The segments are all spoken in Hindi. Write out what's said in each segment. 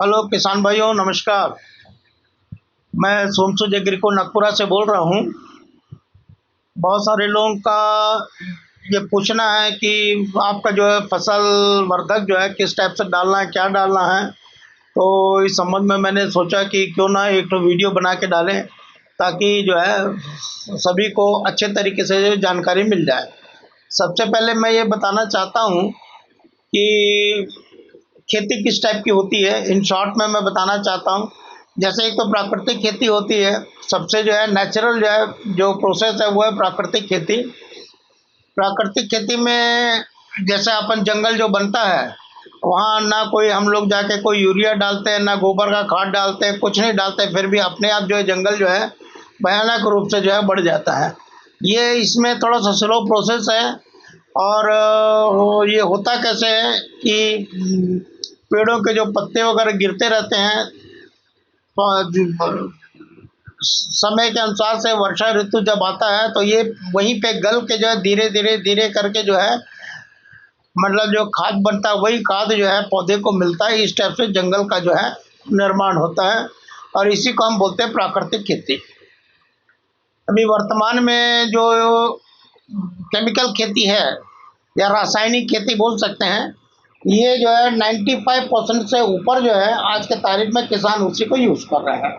हेलो किसान भाइयों, नमस्कार। मैं सोमसू जगरी नागपुरा से बोल रहा हूँ। बहुत सारे लोगों का ये पूछना है कि आपका जो है फसल वर्धक जो है किस टाइप से डालना है, क्या डालना है। तो इस संबंध में मैंने सोचा कि क्यों ना एक तो वीडियो बना के डालें, ताकि जो है सभी को अच्छे तरीके से जानकारी मिल जाए। सबसे पहले मैं ये बताना चाहता हूँ कि खेती किस टाइप की होती है, इन शॉर्ट में मैं बताना चाहता हूँ। जैसे एक तो प्राकृतिक खेती होती है, सबसे जो है नेचुरल जो है जो प्रोसेस है वो है प्राकृतिक खेती। प्राकृतिक खेती में जैसे अपन जंगल जो बनता है, वहाँ ना कोई हम लोग जाके कोई यूरिया डालते हैं, ना गोबर का खाद डालते हैं, कुछ नहीं डालते, फिर भी अपने आप जो है जंगल जो है भयानक रूप से जो है बढ़ जाता है। ये इसमें थोड़ा सा स्लो प्रोसेस है। और ये होता कैसे है कि पेड़ों के जो पत्ते वगैरह गिरते रहते हैं, तो समय के अनुसार से वर्षा ऋतु जब आता है तो ये वहीं पे गल के जो है धीरे धीरे धीरे करके जो है मतलब जो खाद बनता है वही खाद जो है पौधे को मिलता है। इस टाइप से जंगल का जो है निर्माण होता है, और इसी को हम बोलते हैं प्राकृतिक खेती। अभी वर्तमान में जो केमिकल खेती है या रासायनिक खेती बोल सकते हैं, ये जो है 95% से ऊपर जो है आज के तारीख में किसान उसी को यूज़ कर रहे हैं।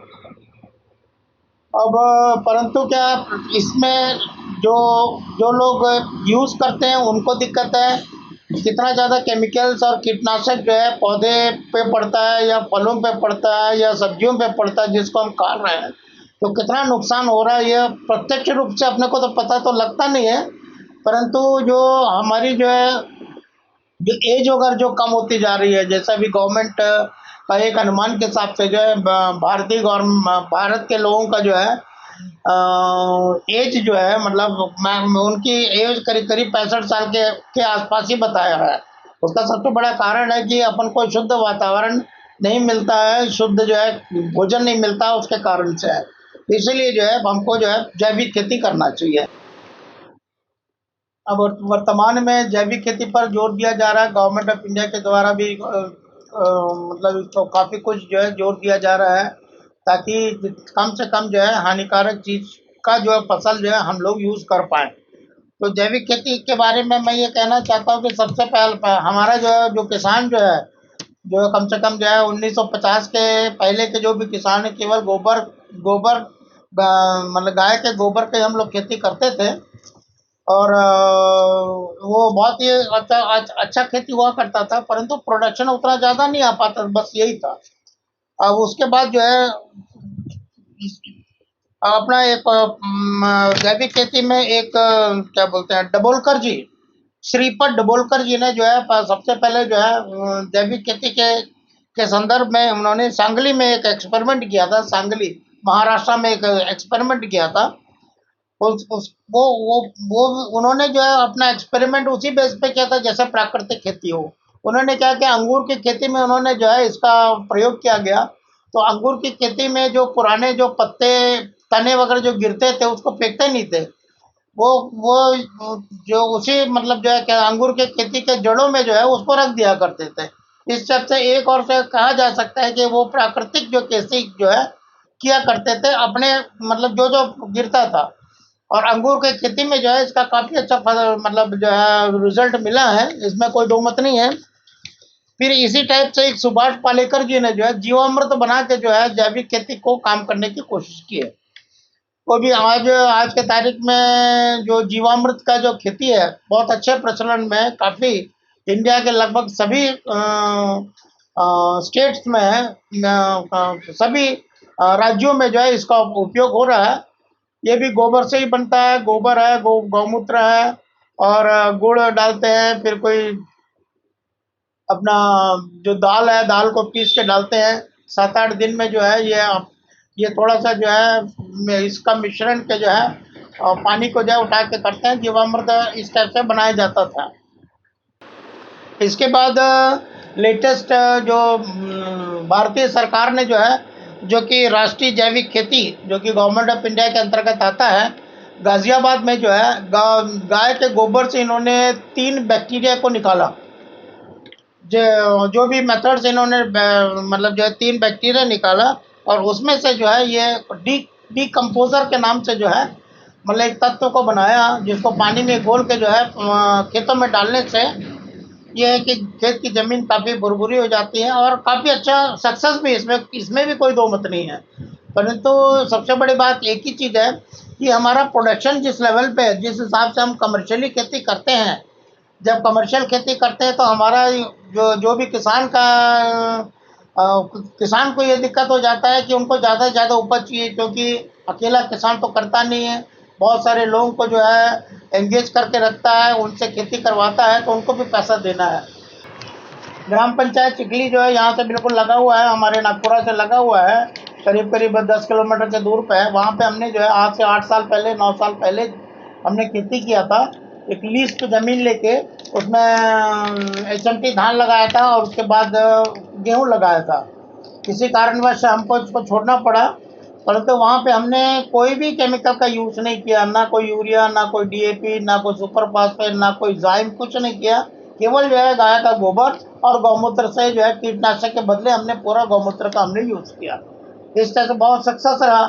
अब परंतु क्या इसमें जो जो लोग यूज़ करते हैं उनको दिक्कत है। कितना ज़्यादा केमिकल्स और कीटनाशक जो है पौधे पे पड़ता है या फलों पे पड़ता है या सब्जियों पे पड़ता है जिसको हम खा रहे हैं, तो कितना नुकसान हो रहा है ये प्रत्यक्ष रूप से अपने को तो पता तो लगता नहीं है। परंतु जो हमारी जो है जो एज अगर जो कम होती जा रही है, जैसा भी गवर्नमेंट का एक अनुमान के हिसाब से जो है भारतीय गवर्नमेंट भारत के लोगों का जो है एज जो है मतलब मैं उनकी एज करीब करीब 65 साल के आसपास ही बताया है। उसका सबसे बड़ा कारण है कि अपन को शुद्ध वातावरण नहीं मिलता है, शुद्ध जो है भोजन नहीं मिलता, उसके कारण से है। इसीलिए जो है हमको जो है जैविक खेती करना चाहिए। अब वर्तमान में जैविक खेती पर जोर दिया जा रहा है, गवर्नमेंट ऑफ इंडिया के द्वारा भी मतलब इसको काफ़ी कुछ जो है जोर दिया जा रहा है, ताकि कम से कम जो है हानिकारक चीज़ का जो है फसल जो है हम लोग यूज़ कर पाएँ। तो जैविक खेती के बारे में मैं ये कहना चाहता हूँ कि सबसे हमारा जो है जो किसान जो है कम से कम जो है 1950 के पहले के जो भी किसान है केवल गोबर गोबर मतलब गाय के गोबर के हम लोग खेती करते थे। और वो बहुत ही अच्छा खेती हुआ करता था, परंतु प्रोडक्शन उतना ज़्यादा नहीं आ पाता, बस यही था। अब उसके बाद जो है अपना एक जैविक खेती में एक क्या बोलते हैं डबोलकर जी, श्रीपद डबोलकर जी ने जो है सबसे पहले जो है जैविक खेती के संदर्भ में उन्होंने सांगली में एक एक्सपेरिमेंट किया था। सांगली महाराष्ट्र में एक एक्सपेरिमेंट किया था। उस वो उन्होंने जो है अपना एक्सपेरिमेंट उसी बेस पे किया था जैसे प्राकृतिक खेती हो। उन्होंने क्या किया, अंगूर की खेती में उन्होंने जो है इसका प्रयोग किया गया। तो अंगूर की खेती में जो पुराने जो पत्ते तने वगैरह जो गिरते थे उसको फेंकते नहीं थे। वो जो उसी मतलब जो है क्या अंगूर के खेती के जड़ों में जो है उसको रख दिया करते थे। इस सब से एक और से कहा जा सकता है कि वो प्राकृतिक जो खेती जो है किया करते थे अपने मतलब जो जो गिरता था। और अंगूर की खेती में जो है इसका काफ़ी अच्छा मतलब जो है रिजल्ट मिला है, इसमें कोई दो मत नहीं है। फिर इसी टाइप से एक सुभाष पालेकर जी ने जो है जीवामृत बना के जो है जैविक खेती को काम करने की कोशिश की है। वो भी आज आज के तारीख में जो जीवामृत का जो खेती है बहुत अच्छे प्रचलन में है, काफ़ी इंडिया के लगभग सभी स्टेट्स में है, सभी राज्यों में जो है इसका उपयोग हो रहा है। ये भी गोबर से ही बनता है, गोबर है, गौमूत्र है, और गुड़ डालते हैं। फिर कोई अपना जो दाल है, दाल को पीस के डालते हैं। 7-8 दिन में जो है ये थोड़ा सा जो है इसका मिश्रण के जो है पानी को जो है उठा के करते हैं। जीवामृत इस टाइप से बनाया जाता था। इसके बाद लेटेस्ट जो भारतीय सरकार ने जो है जो कि राष्ट्रीय जैविक खेती जो कि गवर्नमेंट ऑफ इंडिया के अंतर्गत आता है, गाज़ियाबाद में जो है गाय के गोबर से इन्होंने 3 बैक्टीरिया को निकाला। जो भी मेथड्स इन्होंने मतलब जो है 3 बैक्टीरिया निकाला और उसमें से जो है ये डीकम्पोज़र के नाम से जो है मतलब एक तत्व को बनाया, जिसको पानी में घोल के जो है खेतों में डालने से ये है कि खेत की ज़मीन काफ़ी भुरभुरी हो जाती है और काफ़ी अच्छा सक्सेस भी इसमें भी कोई दो मत नहीं है। परंतु सबसे बड़ी बात एक ही चीज़ है कि हमारा प्रोडक्शन जिस लेवल पे है, जिस हिसाब से हम कमर्शियली खेती करते हैं, जब कमर्शियल खेती करते हैं तो हमारा जो जो भी किसान का किसान को ये दिक्कत हो जाता है कि उनको ज़्यादा से ज़्यादा उपज चाहिए, क्योंकि अकेला किसान तो करता नहीं है, बहुत सारे लोगों को जो है एंगेज करके रखता है, उनसे खेती करवाता है, तो उनको भी पैसा देना है। ग्राम पंचायत चिखली जो है यहाँ से बिल्कुल लगा हुआ है, हमारे नागपुरा से लगा हुआ है, करीब करीब 10 किलोमीटर के दूर पे है। वहाँ पे हमने जो है आज से 8 साल पहले 9 साल पहले हमने खेती किया था, एक लीज पे ज़मीन लेके उसमें एचएमटी धान लगाया था और उसके बाद गेहूँ लगाया था। किसी कारणवश हमको इसको छोड़ना पड़ा, परंतु वहाँ पे हमने कोई भी केमिकल का यूज़ नहीं किया, ना कोई यूरिया, ना कोई डीएपी, ना कोई सुपर फास्फेट, ना कोई जाइम, कुछ नहीं किया। केवल जो है गाय का गोबर और गौमूत्र से जो है कीटनाशक के बदले हमने पूरा गौमूत्र का हमने यूज़ किया। इस तरह से बहुत सक्सेस रहा।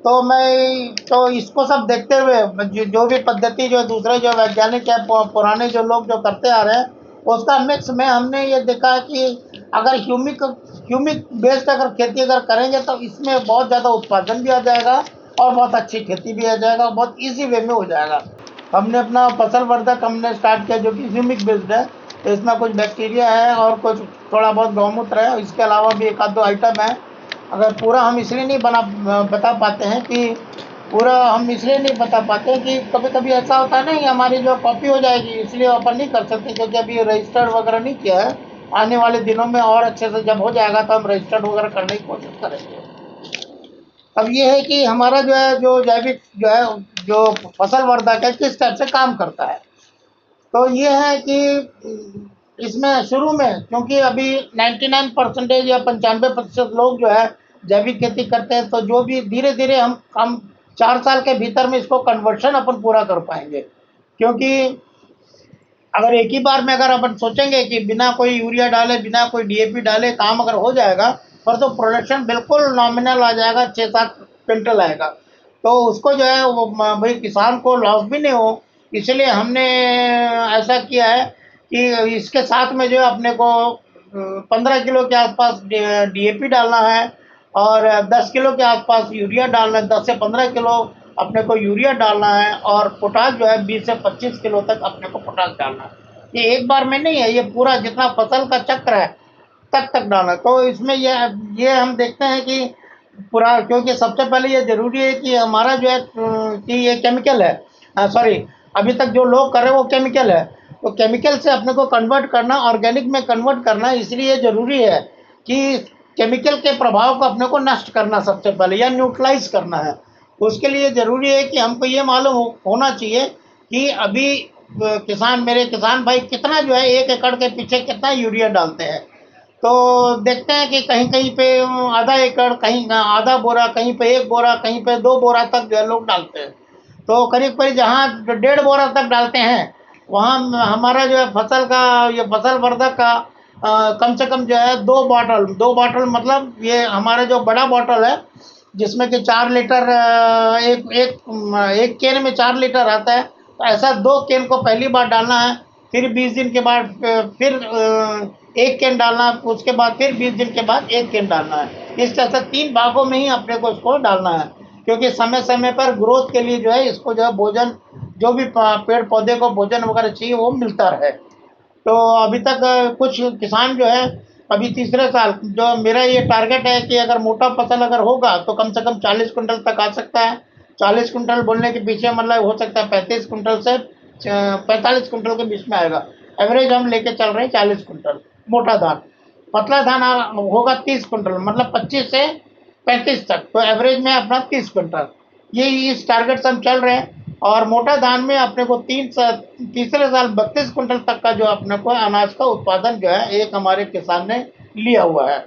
तो मैं तो इसको सब देखते हुए जो भी पद्धति जो दूसरे जो वैज्ञानिक या पुराने जो लोग जो करते आ रहे हैं, उसका मिक्स में हमने ये देखा कि अगर ह्यूमिक बेस्ड अगर खेती अगर करेंगे तो इसमें बहुत ज़्यादा उत्पादन भी आ जाएगा और बहुत अच्छी खेती भी आ जाएगा, बहुत ईजी वे में हो जाएगा। हमने अपना फसल वर्धक हमने स्टार्ट किया जो कि ह्यूमिक बेस्ड है। इसमें कुछ बैक्टीरिया है और कुछ थोड़ा बहुत गौमूत्र है, इसके अलावा भी एक आध दो आइटम है। अगर पूरा हम इसलिए नहीं बता पाते हैं कि पूरा हम इसलिए नहीं बता पाते कि कभी कभी ऐसा होता है ना कि हमारी जो कॉपी हो जाएगी, इसलिए अपन नहीं कर सकते, क्योंकि अभी रजिस्टर्ड वगैरह नहीं किया है। आने वाले दिनों में और अच्छे से जब हो जाएगा तो हम रजिस्टर्ड वगैरह करने की कोशिश करेंगे। अब ये है कि हमारा जो है जो जैविक जो है जो फसल वर्धक है किस टाइप से काम करता है। तो ये है कि इसमें शुरू में क्योंकि अभी 99% या 95% लोग जो है जैविक खेती करते हैं, तो जो भी धीरे धीरे हम 4 साल के भीतर में इसको कन्वर्शन अपन पूरा कर पाएंगे। क्योंकि अगर एक ही बार में अगर अपन सोचेंगे कि बिना कोई यूरिया डाले, बिना कोई डीएपी डाले काम अगर हो जाएगा, पर तो प्रोडक्शन बिल्कुल नॉमिनल आ जाएगा, 6-7 क्विंटल आएगा। तो उसको जो है वो भाई किसान को लॉस भी नहीं हो, इसलिए हमने ऐसा किया है कि इसके साथ में जो है अपने को 15 किलो के आसपास डीएपी डालना है और 10 किलो के आसपास यूरिया डालना है, 10 से 15 किलो अपने को यूरिया डालना है और पोटाश जो है 20 से 25 किलो तक अपने को पोटाश डालना है। ये एक बार में नहीं है, ये पूरा जितना फसल का चक्र है तक डालना है। तो इसमें ये हम देखते हैं कि पूरा, क्योंकि सबसे पहले ये ज़रूरी है कि हमारा जो है कि ये केमिकल है, सॉरी, अभी तक जो लोग कर रहे हैं वो केमिकल है, तो केमिकल से अपने को कन्वर्ट करना, ऑर्गेनिक में कन्वर्ट करना, इसलिए ज़रूरी है कि केमिकल के प्रभाव को अपने को नष्ट करना सबसे पहले या न्यूट्रलाइज करना है। उसके लिए ज़रूरी है कि हमको ये मालूम होना चाहिए कि अभी मेरे किसान भाई कितना जो है 1 एकड़ के पीछे कितना यूरिया डालते हैं। तो देखते हैं कि कहीं कहीं पे आधा एकड़, कहीं आधा बोरा, कहीं पे 1 बोरा, कहीं पे 2 बोरा तक जो है लोग डालते हैं। तो करीब करीब जहाँ 1.5 बोरा तक डालते हैं, वहाँ हमारा जो है फसल का ये फसल वर्धक का कम से कम जो है 2 बॉटल मतलब ये हमारा जो बड़ा बॉटल है जिसमें कि 4 लीटर एक केन में 4 लीटर आता है, तो ऐसा 2 केन को पहली बार डालना है, फिर 20 दिन के बाद फिर 1 केन डालना है, उसके बाद फिर 20 दिन के बाद 1 केन डालना है। इस तरह से 3 भागों में ही अपने को इसको डालना है, क्योंकि समय समय पर ग्रोथ के लिए जो है इसको जो है भोजन, जो भी पेड़ पौधे को भोजन वगैरह चाहिए वो मिलता रहे। तो अभी तक कुछ किसान जो है अभी तीसरे साल जो मेरा ये टारगेट है कि अगर मोटा फसल अगर होगा तो कम से कम 40 कुंटल तक आ सकता है। 40 कुंटल बोलने के पीछे मतलब हो सकता है 35 कुंटल से 45 कुंटल के बीच में आएगा। एवरेज हम लेके चल रहे हैं 40 कुंटल मोटा धान। पतला धान होगा 30 कुंटल, मतलब 25 से 35 तक, तो एवरेज में अपना 30 कुंटल, ये इस टारगेट से हम चल रहे हैं। और मोटा धान में अपने को तीसरे साल 32 कुंटल तक का जो अपने को अनाज का उत्पादन जो है एक हमारे किसान ने लिया हुआ है।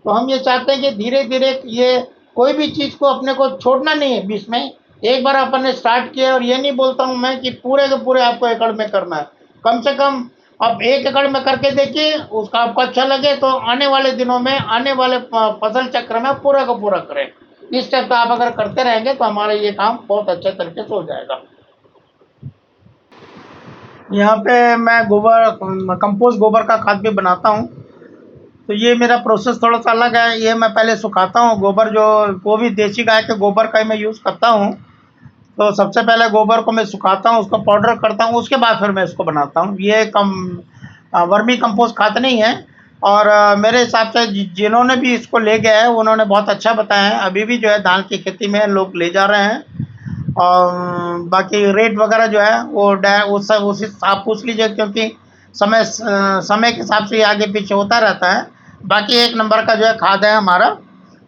तो हम ये चाहते हैं कि धीरे धीरे ये कोई भी चीज़ को अपने को छोड़ना नहीं है बीच में। एक बार अपन ने स्टार्ट किया, और ये नहीं बोलता हूँ मैं कि पूरे के पूरे आपको एकड़ में करना है, कम से कम आप 1 एकड़ में करके देखिए, उसका आपको अच्छा लगे तो आने वाले दिनों में, आने वाले फसल चक्र में पूरा का पूरा करें। इस टाइप का आप अगर करते रहेंगे तो हमारा ये काम बहुत अच्छे तरीके से हो जाएगा। यहाँ पे मैं कंपोस्ट गोबर का खाद भी बनाता हूँ। तो ये मेरा प्रोसेस थोड़ा सा अलग है। ये मैं पहले सुखाता हूँ गोबर, जो वो भी देसी गाय के गोबर का ही मैं यूज़ करता हूँ। तो सबसे पहले गोबर को मैं सुखाता हूँ, उसको पाउडर करता हूँ, उसके बाद फिर मैं इसको बनाता हूँ। ये वर्मी कंपोस्ट खाद नहीं है। और मेरे हिसाब से जिन्होंने भी इसको ले गया है उन्होंने बहुत अच्छा बताया है। अभी भी जो है धान की खेती में लोग ले जा रहे हैं। और बाकी रेट वगैरह जो है वो सब उसी आप पूछ लीजिए, क्योंकि समय के हिसाब से ये आगे पीछे होता रहता है। बाकी एक नंबर का जो है खाद है हमारा।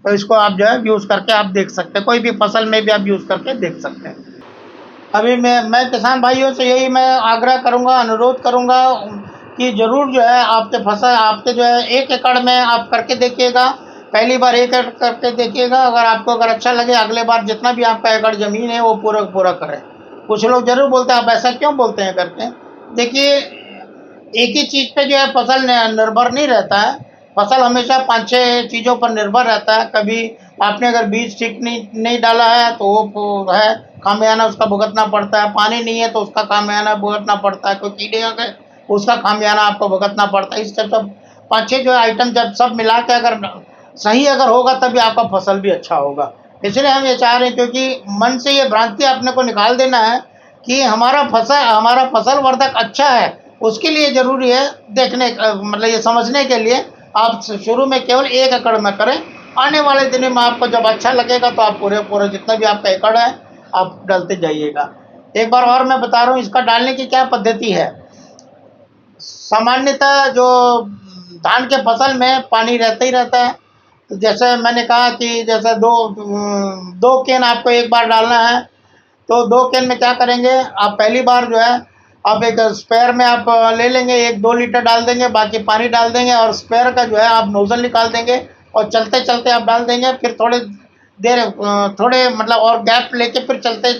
तो इसको आप जो है यूज़ करके आप देख सकते हैं, कोई भी फसल में भी आप यूज़ करके देख सकते हैं। अभी मैं किसान भाइयों से यही मैं आग्रह करूँगा, अनुरोध करूँगा कि ज़रूर जो है आपके जो है 1 एकड़ में आप करके देखिएगा। पहली बार 1 एकड़ करके देखिएगा, अगर अच्छा लगे अगले बार जितना भी आपका एकड़ ज़मीन है वो पूरा का पूरा करें। कुछ लोग ज़रूर बोलते हैं, आप ऐसा क्यों बोलते हैं करके? देखिए, एक ही चीज़ पे जो है फसल निर्भर नहीं रहता है। फसल हमेशा 5-6 चीज़ों पर निर्भर रहता है। कभी आपने अगर बीज ठीक नहीं डाला है तो वो है खामियाना उसका भुगतना पड़ता है। पानी नहीं है तो उसका खामियाना भुगतना पड़ता है। कोई कीड़े आ गए उसका खामियाना आपको भुगतना पड़ता है। इस तरह सब 5-6 जो आइटम जब सब मिला के अगर सही अगर होगा तभी आपका फसल भी अच्छा होगा। इसलिए हम ये चाह रहे हैं, क्योंकि मन से ये भ्रांति अपने को निकाल देना है कि हमारा फसल वर्धक अच्छा है। उसके लिए ज़रूरी है मतलब ये समझने के लिए आप शुरू में केवल 1 एकड़ में करें। आने वाले दिनों में आपको जब अच्छा लगेगा तो आप पूरे जितना भी आपका एकड़ है आप डालते जाइएगा। एक बार और मैं बता रहा हूँ इसका डालने की क्या पद्धति है। सामान्यतः जो धान के फसल में पानी रहता ही रहता है। तो जैसे मैंने कहा कि जैसे दो केन आपको एक बार डालना है। तो 2 केन में क्या करेंगे, आप पहली बार जो है आप एक स्पेयर में आप ले लेंगे, 1-2 लीटर डाल देंगे, बाकी पानी डाल देंगे और स्पेयर का जो है आप नोजल निकाल देंगे और चलते चलते आप डाल देंगे। फिर थोड़े मतलब और गैप लेके फिर चलते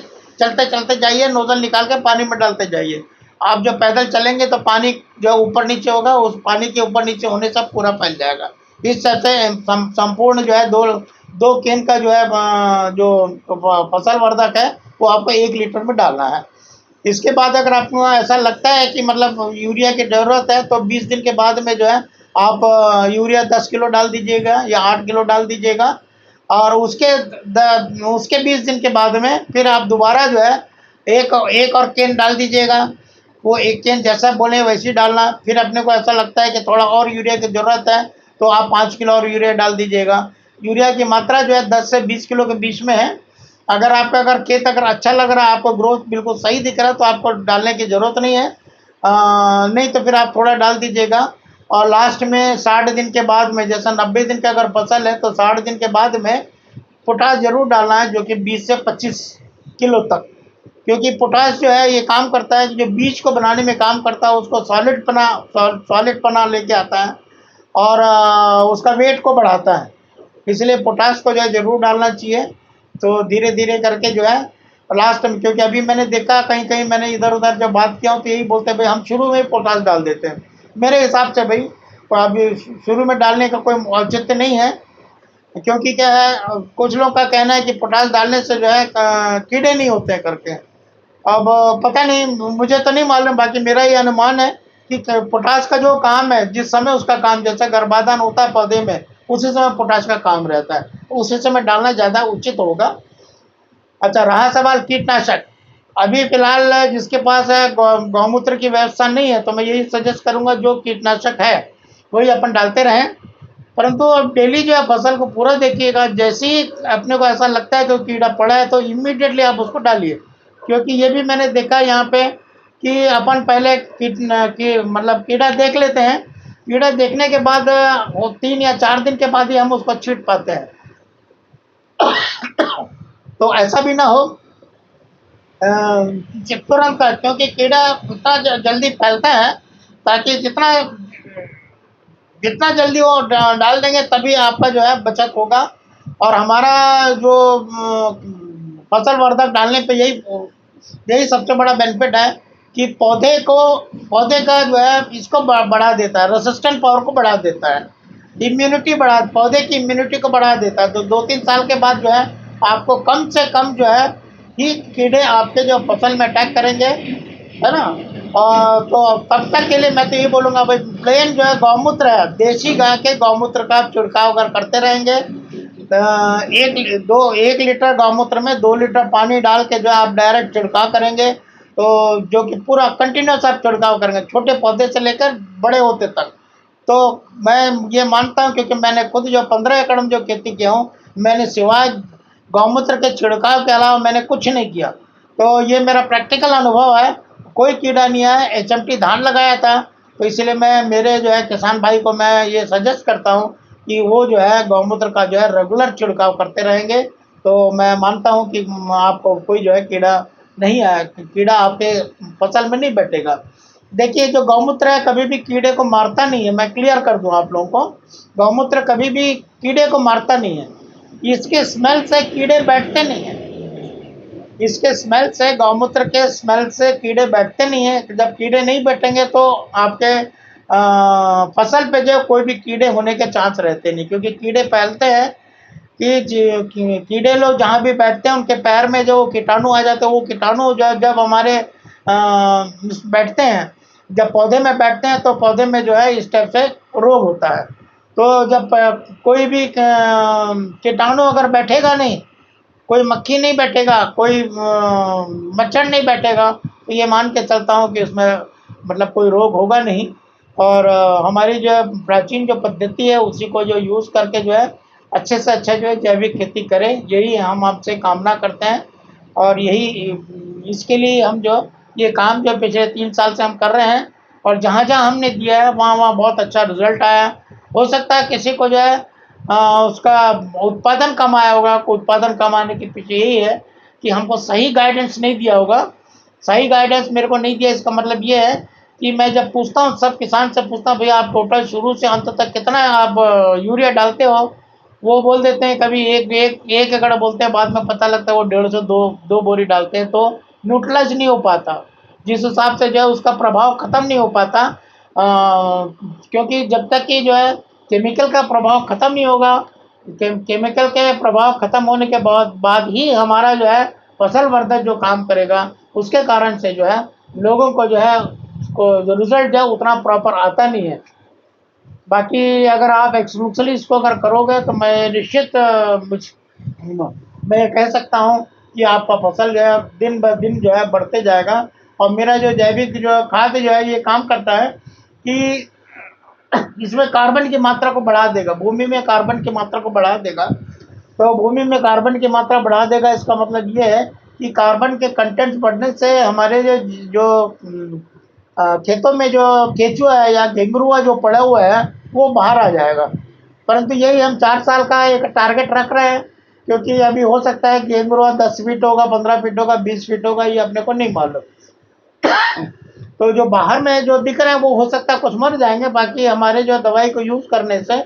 चलते जाइए, नोजल निकाल के पानी में डालते जाइए। आप जो पैदल चलेंगे तो पानी जो ऊपर नीचे होगा, उस पानी के ऊपर नीचे होने से पूरा फैल जाएगा। इस तरह से संपूर्ण जो है दो केन का जो है जो फसल वर्धक है वो आपको 1 लीटर में डालना है। इसके बाद अगर आपको ऐसा लगता है कि मतलब यूरिया की ज़रूरत है तो 20 दिन के बाद में जो है आप यूरिया 10 किलो डाल दीजिएगा या 8 किलो डाल दीजिएगा। और उसके 20 दिन के बाद में फिर आप दोबारा जो है एक और केन डाल दीजिएगा। वो 1 केन जैसा बोले वैसे ही डालना। फिर अपने को ऐसा लगता है कि थोड़ा और यूरिया की ज़रूरत है तो आप 5 किलो और यूरिया डाल दीजिएगा। यूरिया की मात्रा जो है 10 से 20 किलो के बीच में है। अगर खेत अगर अच्छा लग रहा है, आपको ग्रोथ बिल्कुल सही दिख रहा है तो आपको डालने की ज़रूरत नहीं है। नहीं तो फिर आप थोड़ा डाल दीजिएगा। और लास्ट में 60 दिन के बाद में, जैसा 90 दिन का अगर फसल है तो 60 दिन के बाद में पोटाश ज़रूर डालना है, जो कि 20 से 25 किलो तक। क्योंकि पोटाश जो है ये काम करता है कि जो बीज को बनाने में काम करता है उसको सॉलिड पना लेके आता है और उसका वेट को बढ़ाता है। इसलिए पोटाश को जो है ज़रूर डालना चाहिए। तो धीरे धीरे करके जो है लास्ट में, क्योंकि अभी मैंने देखा कहीं कहीं मैंने इधर उधर जब बात किया हूँ तो यही बोलते हैं भाई हम शुरू में पोटाश डाल देते हैं। मेरे हिसाब से भाई तो अभी शुरू में डालने का कोई औचित्य नहीं है। क्योंकि क्या है, कुछ लोग का कहना है कि पोटाश डालने से जो है कीड़े नहीं होते हैं करके। अब पता नहीं, मुझे तो नहीं मालूम, बाकी मेरा ये अनुमान है कि पोटाश का जो काम है, जिस समय उसका काम, जैसे गर्भाधान होता है पौधे में, उसी समय पोटाश का काम रहता है, तो उसी समय डालना ज़्यादा उचित होगा। अच्छा, रहा सवाल कीटनाशक। अभी फ़िलहाल जिसके पास है गौमूत्र की व्यवस्था नहीं है तो मैं यही सजेस्ट करूँगा जो कीटनाशक है वही अपन डालते रहें। परंतु अब डेली जो है फसल को पूरा देखिएगा। जैसे ही अपने को ऐसा लगता है कि कीड़ा पड़ा है तो इमीडिएटली आप उसको डालिए। क्योंकि ये भी मैंने देखा यहाँ पे कि अपन पहले मतलब कीड़ा देख लेते हैं। कीड़ा देखने के बाद वो 3 या 4 दिन के बाद ही हम उसको छींट पाते हैं। तो ऐसा भी ना हो तुरंत, क्योंकि कीड़ा उतना जल्दी फैलता है, ताकि जितना जल्दी वो डाल देंगे तभी आपका जो है बचत होगा। और हमारा जो फसल वर्धक डालने पे यही सबसे बड़ा बेनिफिट है कि पौधे का जो है इसको बढ़ा देता है, रेसिस्टेंट पावर को बढ़ा देता है, पौधे की इम्यूनिटी को बढ़ा देता है। तो 2-3 साल के बाद जो है आपको कम से कम जो है ही कीड़े आपके जो फसल में अटैक करेंगे, है ना। और तो तब तक के लिए मैं तो ये बोलूँगा भाई, प्लेन जो है गौमूत्र है, देसी गाय के गौमूत्र का आप छिड़काव अगर करते रहेंगे, 1 लीटर गौमूत्र में 2 लीटर पानी डाल के जो है आप डायरेक्ट छिड़काव करेंगे, तो जो कि पूरा कंटिन्यूस आप छिड़काव करेंगे छोटे पौधे से लेकर बड़े होते तक। तो मैं ये मानता हूँ, क्योंकि मैंने खुद जो 15 एकड़ में जो खेती किया हूँ, मैंने सिवाय गौमूत्र के छिड़काव के अलावा मैंने कुछ नहीं किया। तो ये मेरा प्रैक्टिकल अनुभव है, कोई कीड़ा नहीं आया। एचएमटी धान लगाया था, तो इसलिए मैं मेरे जो है किसान भाई को मैं ये सजेस्ट करता हूँ कि वो जो है गौमूत्र का जो है रेगुलर छिड़काव करते रहेंगे, तो मैं मानता हूँ कि आपको कोई जो है कीड़ा नहीं आया, कीड़ा आपके फसल में नहीं बैठेगा। देखिए, जो गौमूत्र है कभी भी कीड़े को मारता नहीं है, मैं क्लियर कर दूं आप लोगों को, गौमूत्र कभी भी कीड़े को मारता नहीं है। इसके स्मेल से कीड़े बैठते नहीं हैं, इसके स्मेल से, गौमूत्र के स्मेल से कीड़े बैठते नहीं हैं। जब कीड़े नहीं बैठेंगे तो आपके फसल पे जो कोई भी कीड़े होने के चांस रहते नहीं, क्योंकि कीड़े फैलते हैं कि कीड़े लोग जहाँ भी बैठते हैं उनके पैर में जो कीटाणु आ जाते हैं, वो कीटाणु जब हमारे बैठते हैं, जब पौधे में बैठते हैं, तो पौधे में जो है इस टाइप से रोग होता है। तो जब कोई भी कीटाणु अगर बैठेगा नहीं, कोई मक्खी नहीं बैठेगा, कोई मच्छर नहीं बैठेगा, तो ये मान के चलता हूँ कि उसमें मतलब कोई रोग होगा नहीं। और हमारी जो प्राचीन जो पद्धति है उसी को जो यूज़ करके जो है अच्छे से अच्छा जो है जैविक खेती करें, यही हम आपसे कामना करते हैं। और यही इसके लिए हम जो ये काम जो पिछले 3 साल से हम कर रहे हैं, और जहाँ जहाँ हमने दिया है वहाँ वहाँ बहुत अच्छा रिजल्ट आया। हो सकता है किसी को जो है उसका उत्पादन कम आया होगा, उत्पादन कम आने के पीछे यही है कि हमको सही गाइडेंस नहीं दिया होगा। सही गाइडेंस मेरे को नहीं दिया, इसका मतलब ये है कि मैं जब पूछता हूँ, सब किसान से पूछता हूँ, भैया आप टोटल शुरू से अंत तक कितना आप यूरिया डालते हो, वो बोल देते हैं कभी एक एकड़ बोलते हैं, बाद में पता लगता है वो 150 दो बोरी डालते हैं, तो न्यूट्रलाइज नहीं हो पाता, जिस हिसाब से जो है उसका प्रभाव ख़त्म नहीं हो पाता। क्योंकि जब तक कि जो है केमिकल का प्रभाव ख़त्म नहीं होगा, केमिकल के प्रभाव ख़त्म होने के बाद ही हमारा जो है फसल वर्धक जो काम करेगा, उसके कारण से जो है लोगों को जो है उसको जो रिज़ल्ट जो है उतना प्रॉपर आता नहीं है। बाकी अगर आप एक्सक्लूसिवली इसको अगर करोगे तो मैं निश्चित मैं कह सकता हूँ कि आपका फसल जो है दिन ब दिन जो है बढ़ते जाएगा। और मेरा जो जैविक जो खाद जो है ये काम करता है कि इसमें कार्बन की मात्रा को बढ़ा देगा, भूमि में कार्बन की मात्रा को बढ़ा देगा। तो भूमि में कार्बन की मात्रा बढ़ा देगा, इसका मतलब ये है कि कार्बन के कंटेंट्स बढ़ने से हमारे जो जो खेतों में जो केचुआ है या घेंघुआ जो पड़ा हुआ है वो बाहर आ जाएगा। परंतु यही हम 4 साल का एक टारगेट रख रहे हैं, क्योंकि अभी हो सकता है घेंघुआ 10 फीट होगा, 15 फीट होगा, 20 फीट होगा, ये अपने को नहीं मालूम। तो जो बाहर में जो दिख रहे हैं वो हो सकता है कुछ मर जाएंगे, बाकी हमारे जो दवाई को यूज़ करने से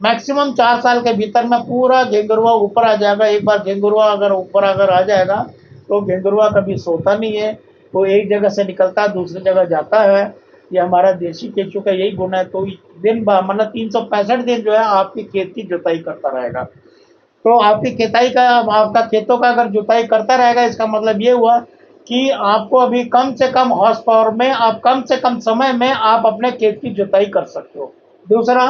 मैक्सिमम 4 साल के भीतर में पूरा घेंघुआ ऊपर आ जाएगा। एक बार घेंघुआ अगर ऊपर अगर आ जाएगा तो घेंघुआ कभी सोता नहीं है, वो एक जगह से निकलता है दूसरी जगह जाता है। ये हमारा देसी केंचुआ का यही गुण है। तो दिन मतलब 365 दिन जो है आपकी खेत की जुताई करता रहेगा। तो आपकी खेताई का, आपका खेतों का अगर जुताई करता रहेगा, इसका मतलब ये हुआ कि आपको अभी कम से कम हॉर्स पावर में, आप कम से कम समय में आप अपने खेत की जुताई कर सकते हो। दूसरा,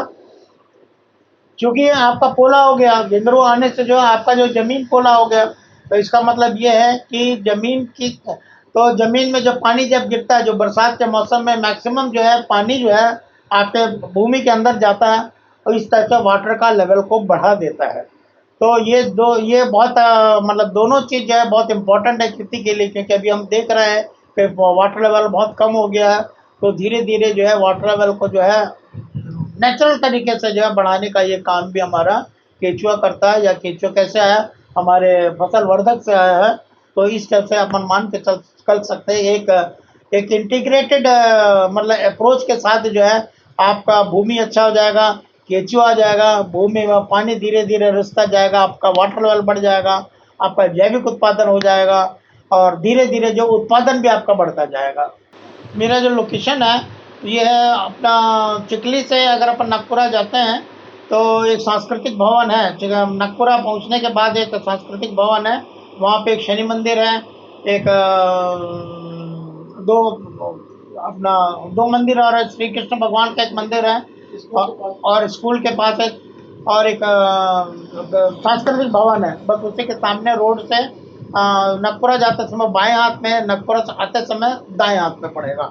क्योंकि आपका पोला हो गया, घेंघुआ आने से जो है आपका जो ज़मीन पोला हो गया, तो इसका मतलब ये है कि ज़मीन में जो पानी जब गिरता है, जो बरसात के मौसम में मैक्सिमम जो है पानी जो है आपके भूमि के अंदर जाता है, और इस तरह से वाटर का लेवल को बढ़ा देता है। तो ये बहुत मतलब दोनों चीज़ जो है बहुत इम्पोर्टेंट है खेती के लिए, क्योंकि अभी हम देख रहे हैं कि वाटर लेवल बहुत कम हो गया है। तो धीरे धीरे जो है वाटर लेवल को जो है नेचुरल तरीके से जो है बढ़ाने का ये काम भी हमारा केंचुआ करता है। या केंचुआ कैसे आया, हमारे फसल वर्धक से आया है। तो इस तरह से अपन मान के चल सकते हैं, एक इंटीग्रेटेड मतलब अप्रोच के साथ जो है आपका भूमि अच्छा हो जाएगा, केंचुआ आ जाएगा, भूमि में पानी धीरे धीरे रिसता जाएगा, आपका वाटर लेवल बढ़ जाएगा, आपका जैविक उत्पादन हो जाएगा, और धीरे धीरे जो उत्पादन भी आपका बढ़ता जाएगा। मेरा जो लोकेशन है ये है अपना चिखली से अगर अपन नागपुरा जाते हैं तो एक सांस्कृतिक भवन है। नागपुरा पहुंचने के बाद एक सांस्कृतिक भवन है, वहाँ पे एक शनि मंदिर है, एक दो अपना दो मंदिर और श्री कृष्ण भगवान का एक मंदिर है, और स्कूल के पास एक और एक सांस्कृतिक भवन है। बस उसी के सामने रोड से नागपुरा जाते समय बाएं हाथ में, नागपुरा से आते समय दाएं हाथ में पड़ेगा।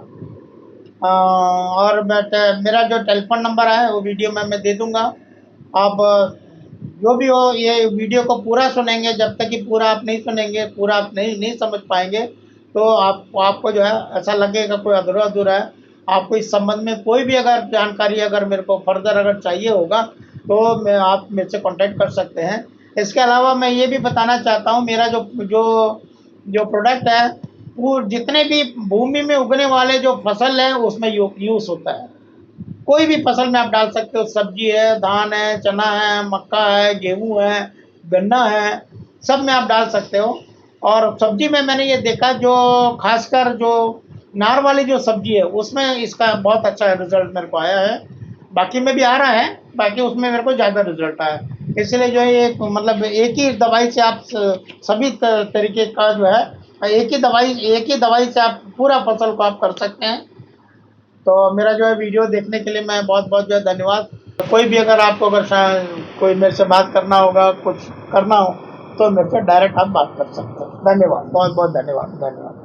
और मेरा जो टेलीफोन नंबर है वो वीडियो में मैं दे दूंगा। आप जो भी हो ये वीडियो को पूरा सुनेंगे, जब तक कि पूरा आप नहीं सुनेंगे, पूरा आप नहीं समझ पाएंगे तो आपको जो है ऐसा लगेगा कोई अधूरा अधूरा है। आपको इस संबंध में कोई भी अगर जानकारी अगर मेरे को फर्दर अगर चाहिए होगा तो आप मेरे से कांटेक्ट कर सकते हैं। इसके अलावा मैं ये भी बताना चाहता हूँ, मेरा जो जो जो प्रोडक्ट है वो जितने भी भूमि में उगने वाले जो फसल है उसमें यूज़ होता है। कोई भी फसल में आप डाल सकते हो, सब्जी है, धान है, चना है, मक्का है, गेहूँ है, गन्ना है, सब में आप डाल सकते हो। और सब्जी में मैंने ये देखा जो खासकर जो नार वाली जो सब्जी है उसमें इसका बहुत अच्छा रिजल्ट मेरे को आया है। बाकी में भी आ रहा है, बाकी उसमें मेरे को ज़्यादा रिजल्ट आया है। इसलिए जो है ये मतलब एक ही दवाई से आप सभी तरीके का जो है एक ही दवाई से आप पूरा फसल को आप कर सकते हैं। तो मेरा जो है वीडियो देखने के लिए मैं बहुत बहुत जो है धन्यवाद। कोई भी अगर आपको अगर कोई मेरे से बात करना होगा, कुछ करना हो तो मेरे से डायरेक्ट आप बात कर सकते हैं। धन्यवाद, बहुत बहुत धन्यवाद।